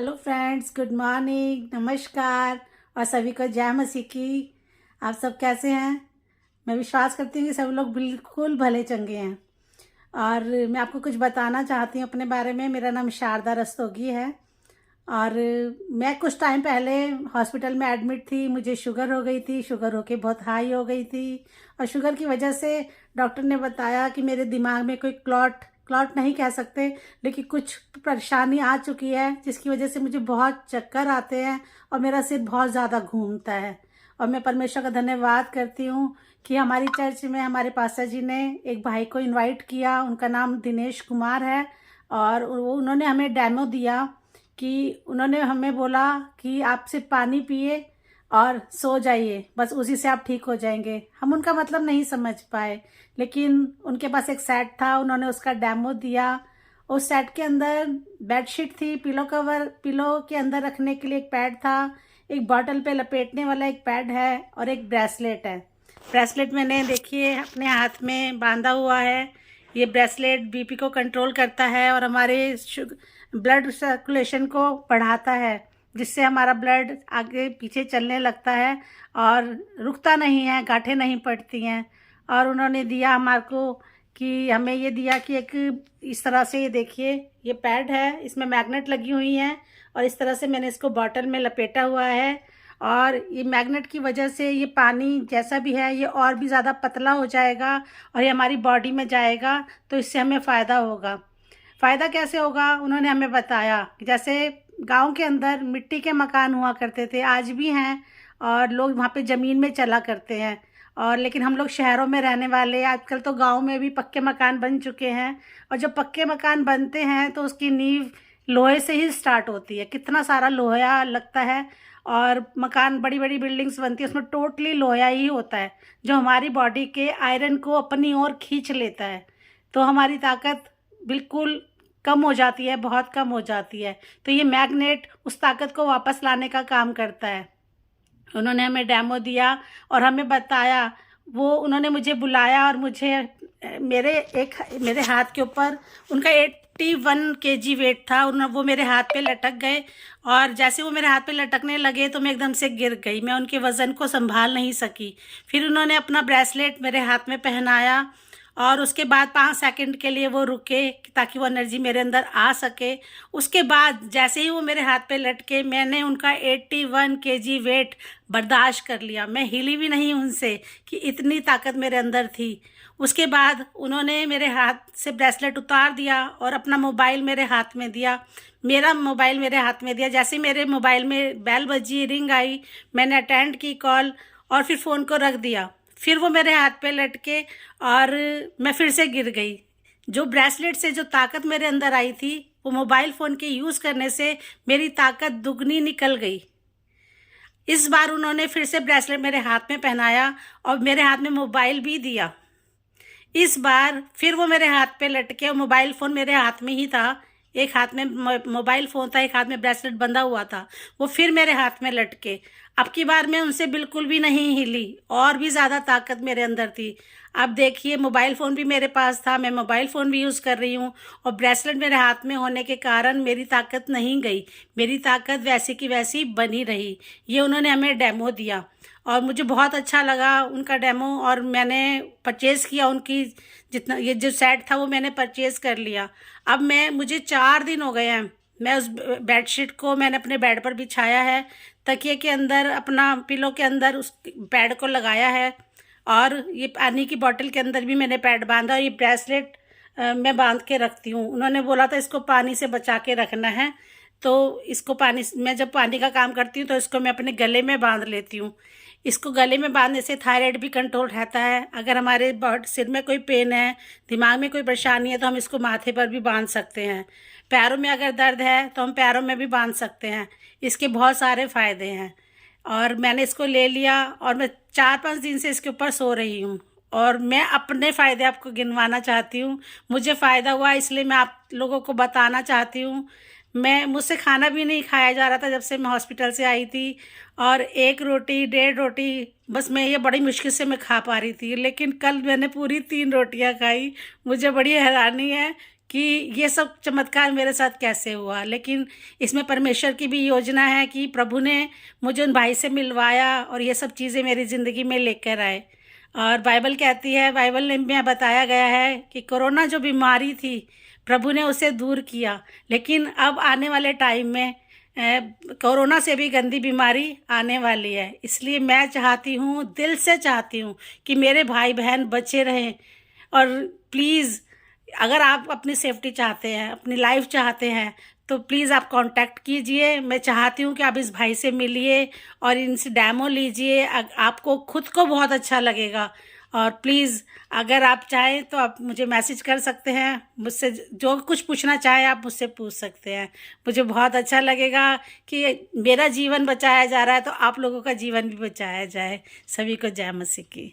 Hello friends, good morning, नमस्कार और सभी को जय मसीह की। आप सब कैसे हैं? मैं विश्वास करती हूँ कि सब लोग बिल्कुल भले चंगे हैं। और मैं आपको कुछ बताना चाहती हूँ अपने बारे में। मेरा नाम शारदा रस्तोगी है और मैं कुछ टाइम पहले हॉस्पिटल में एडमिट थी। मुझे शुगर हो गई थी, शुगर होके बहुत हाई हो गई थी और शुगर की वजह से डॉक्टर ने बताया कि मेरे दिमाग में कोई क्लॉट क्लॉट नहीं कह सकते, लेकिन कुछ परेशानी आ चुकी है जिसकी वजह से मुझे बहुत चक्कर आते हैं और मेरा सिर बहुत ज़्यादा घूमता है। और मैं परमेश्वर का धन्यवाद करती हूँ कि हमारी चर्च में हमारे पास्टर जी ने एक भाई को इनवाइट किया। उनका नाम दिनेश कुमार है और उन्होंने हमें डेमो दिया कि उन्होंने हमें बोला कि आप सिर्फ पानी पिए और सो जाइए, बस उसी से आप ठीक हो जाएंगे। हम उनका मतलब नहीं समझ पाए, लेकिन उनके पास एक सेट था, उन्होंने उसका डेमो दिया। उस सेट के अंदर बेडशीट थी, पिलो कवर, पिलो के अंदर रखने के लिए एक पैड था, एक बॉटल पे लपेटने वाला एक पैड है और एक ब्रेसलेट है। ब्रेसलेट मैंने देखिए अपने हाथ में बांधा हुआ है। ये ब्रेसलेट बीपी को कंट्रोल करता है और हमारे ब्लड सर्कुलेशन को बढ़ाता है, जिससे हमारा ब्लड आगे पीछे चलने लगता है और रुकता नहीं है, गांठें नहीं पड़ती हैं। और उन्होंने दिया हमारे को कि हमें ये दिया कि एक इस तरह से, ये देखिए ये पैड है, इसमें मैग्नेट लगी हुई हैं और इस तरह से मैंने इसको बॉटल में लपेटा हुआ है। और ये मैग्नेट की वजह से ये पानी जैसा भी है ये और भी ज़्यादा पतला हो जाएगा और ये हमारी बॉडी में जाएगा, तो इससे हमें फ़ायदा होगा। फ़ायदा कैसे होगा उन्होंने हमें बताया कि जैसे गांव के अंदर मिट्टी के मकान हुआ करते थे, आज भी हैं, और लोग वहाँ पे ज़मीन में चला करते हैं। और लेकिन हम लोग शहरों में रहने वाले, आजकल तो गांव में भी पक्के मकान बन चुके हैं। और जब पक्के मकान बनते हैं तो उसकी नींव लोहे से ही स्टार्ट होती है। कितना सारा लोहा लगता है और मकान, बड़ी बड़ी बिल्डिंग्स बनती है, उसमें टोटली लोहा ही होता है जो हमारी बॉडी के आयरन को अपनी ओर खींच लेता है। तो हमारी ताकत बिल्कुल कम हो जाती है, बहुत कम हो जाती है। तो ये मैग्नेट उस ताकत को वापस लाने का काम करता है। उन्होंने हमें डेमो दिया और हमें बताया। वो उन्होंने मुझे बुलाया और मुझे मेरे हाथ के ऊपर उनका 81 केजी वेट था, वो मेरे हाथ पे लटक गए। और जैसे वो मेरे हाथ पे लटकने लगे तो मैं एकदम से गिर गई, मैं उनके वज़न को संभाल नहीं सकी। फिर उन्होंने अपना ब्रेसलेट मेरे हाथ में पहनाया और उसके बाद 5 सेकंड के लिए वो रुके ताकि वो एनर्जी मेरे अंदर आ सके। उसके बाद जैसे ही वो मेरे हाथ पे लटके, मैंने उनका 81 केजी वेट बर्दाश्त कर लिया। मैं हिली भी नहीं उनसे कि इतनी ताकत मेरे अंदर थी। उसके बाद उन्होंने मेरे हाथ से ब्रेसलेट उतार दिया और अपना मोबाइल मेरे हाथ में दिया, मेरा मोबाइल मेरे हाथ में दिया। जैसे मेरे मोबाइल में बेल बजी, रिंग आई, मैंने अटेंड की कॉल और फिर फ़ोन को रख दिया। फिर वो मेरे हाथ पे लटके और मैं फिर से गिर गई। जो ब्रेसलेट से जो ताकत मेरे अंदर आई थी, वो मोबाइल फ़ोन के यूज़ करने से मेरी ताकत दुगनी निकल गई। इस बार उन्होंने फिर से ब्रेसलेट मेरे हाथ में पहनाया और मेरे हाथ में मोबाइल भी दिया। इस बार फिर वो मेरे हाथ पे लटके और मोबाइल फ़ोन मेरे हाथ में ही था। एक हाथ में मोबाइल फ़ोन था, एक हाथ में ब्रेसलेट बंधा हुआ था। वो फिर मेरे हाथ में लटके। अब की बार मैं उनसे बिल्कुल भी नहीं हिली और भी ज़्यादा ताकत मेरे अंदर थी। अब देखिए, मोबाइल फ़ोन भी मेरे पास था, मैं मोबाइल फ़ोन भी यूज़ कर रही हूँ और ब्रेसलेट मेरे हाथ में होने के कारण मेरी ताकत नहीं गई, मेरी ताकत वैसी की वैसी बनी रही। ये उन्होंने हमें डेमो दिया और मुझे बहुत अच्छा लगा उनका डेमो और मैंने परचेज़ किया उनकी, जितना ये जो सेट था वो मैंने परचेज़ कर लिया। अब मुझे 4 दिन हो गए हैं, मैं उस बेडशीट को मैंने अपने बेड पर बिछाया है, तकिए के अंदर, अपना पिलो के अंदर उस पैड को लगाया है और ये पानी की बोतल के अंदर भी मैंने पैड बांधा और ये ब्रेसलेट मैं बांध के रखती हूँ। उन्होंने बोला था इसको पानी से बचा के रखना है, तो इसको पानी, मैं जब पानी का काम करती हूँ तो इसको मैं अपने गले में बांध लेती हूँ। इसको गले में बांधने से थायराइड भी कंट्रोल रहता है। अगर हमारे सिर में कोई पेन है, दिमाग में कोई परेशानी है, तो हम इसको माथे पर भी बांध सकते हैं। पैरों में अगर दर्द है तो हम पैरों में भी बांध सकते हैं। इसके बहुत सारे फ़ायदे हैं और मैंने इसको ले लिया और मैं 4-5 दिन से इसके ऊपर सो रही हूँ और मैं अपने फ़ायदे आपको गिनवाना चाहती हूँ। मुझे फ़ायदा हुआ इसलिए मैं आप लोगों को बताना चाहती हूँ। मुझसे खाना भी नहीं खाया जा रहा था जब से मैं हॉस्पिटल से आई थी और 1 रोटी, 1.5 रोटी बस मैं ये बड़ी मुश्किल से मैं खा पा रही थी, लेकिन कल मैंने पूरी 3 रोटियां खाई। मुझे बड़ी हैरानी है कि ये सब चमत्कार मेरे साथ कैसे हुआ, लेकिन इसमें परमेश्वर की भी योजना है कि प्रभु ने मुझे उन भाई से मिलवाया और ये सब चीज़ें मेरी ज़िंदगी में लेकर आए। और बाइबल कहती है, बाइबल में बताया गया है कि कोरोना जो बीमारी थी प्रभु ने उसे दूर किया, लेकिन अब आने वाले टाइम में कोरोना से भी गंदी बीमारी आने वाली है। इसलिए मैं चाहती हूँ, दिल से चाहती हूँ कि मेरे भाई बहन बचे रहें। और प्लीज़, अगर आप अपनी सेफ्टी चाहते हैं, अपनी लाइफ चाहते हैं, तो प्लीज़ आप कांटेक्ट कीजिए। मैं चाहती हूँ कि आप इस भाई से मिलिए और इनसे डेमो लीजिए, आपको खुद को बहुत अच्छा लगेगा। और प्लीज़ अगर आप चाहें तो आप मुझे मैसेज कर सकते हैं, मुझसे जो कुछ पूछना चाहे आप मुझसे पूछ सकते हैं। मुझे बहुत अच्छा लगेगा कि मेरा जीवन बचाया जा रहा है तो आप लोगों का जीवन भी बचाया जाए। सभी को जय मसीह की।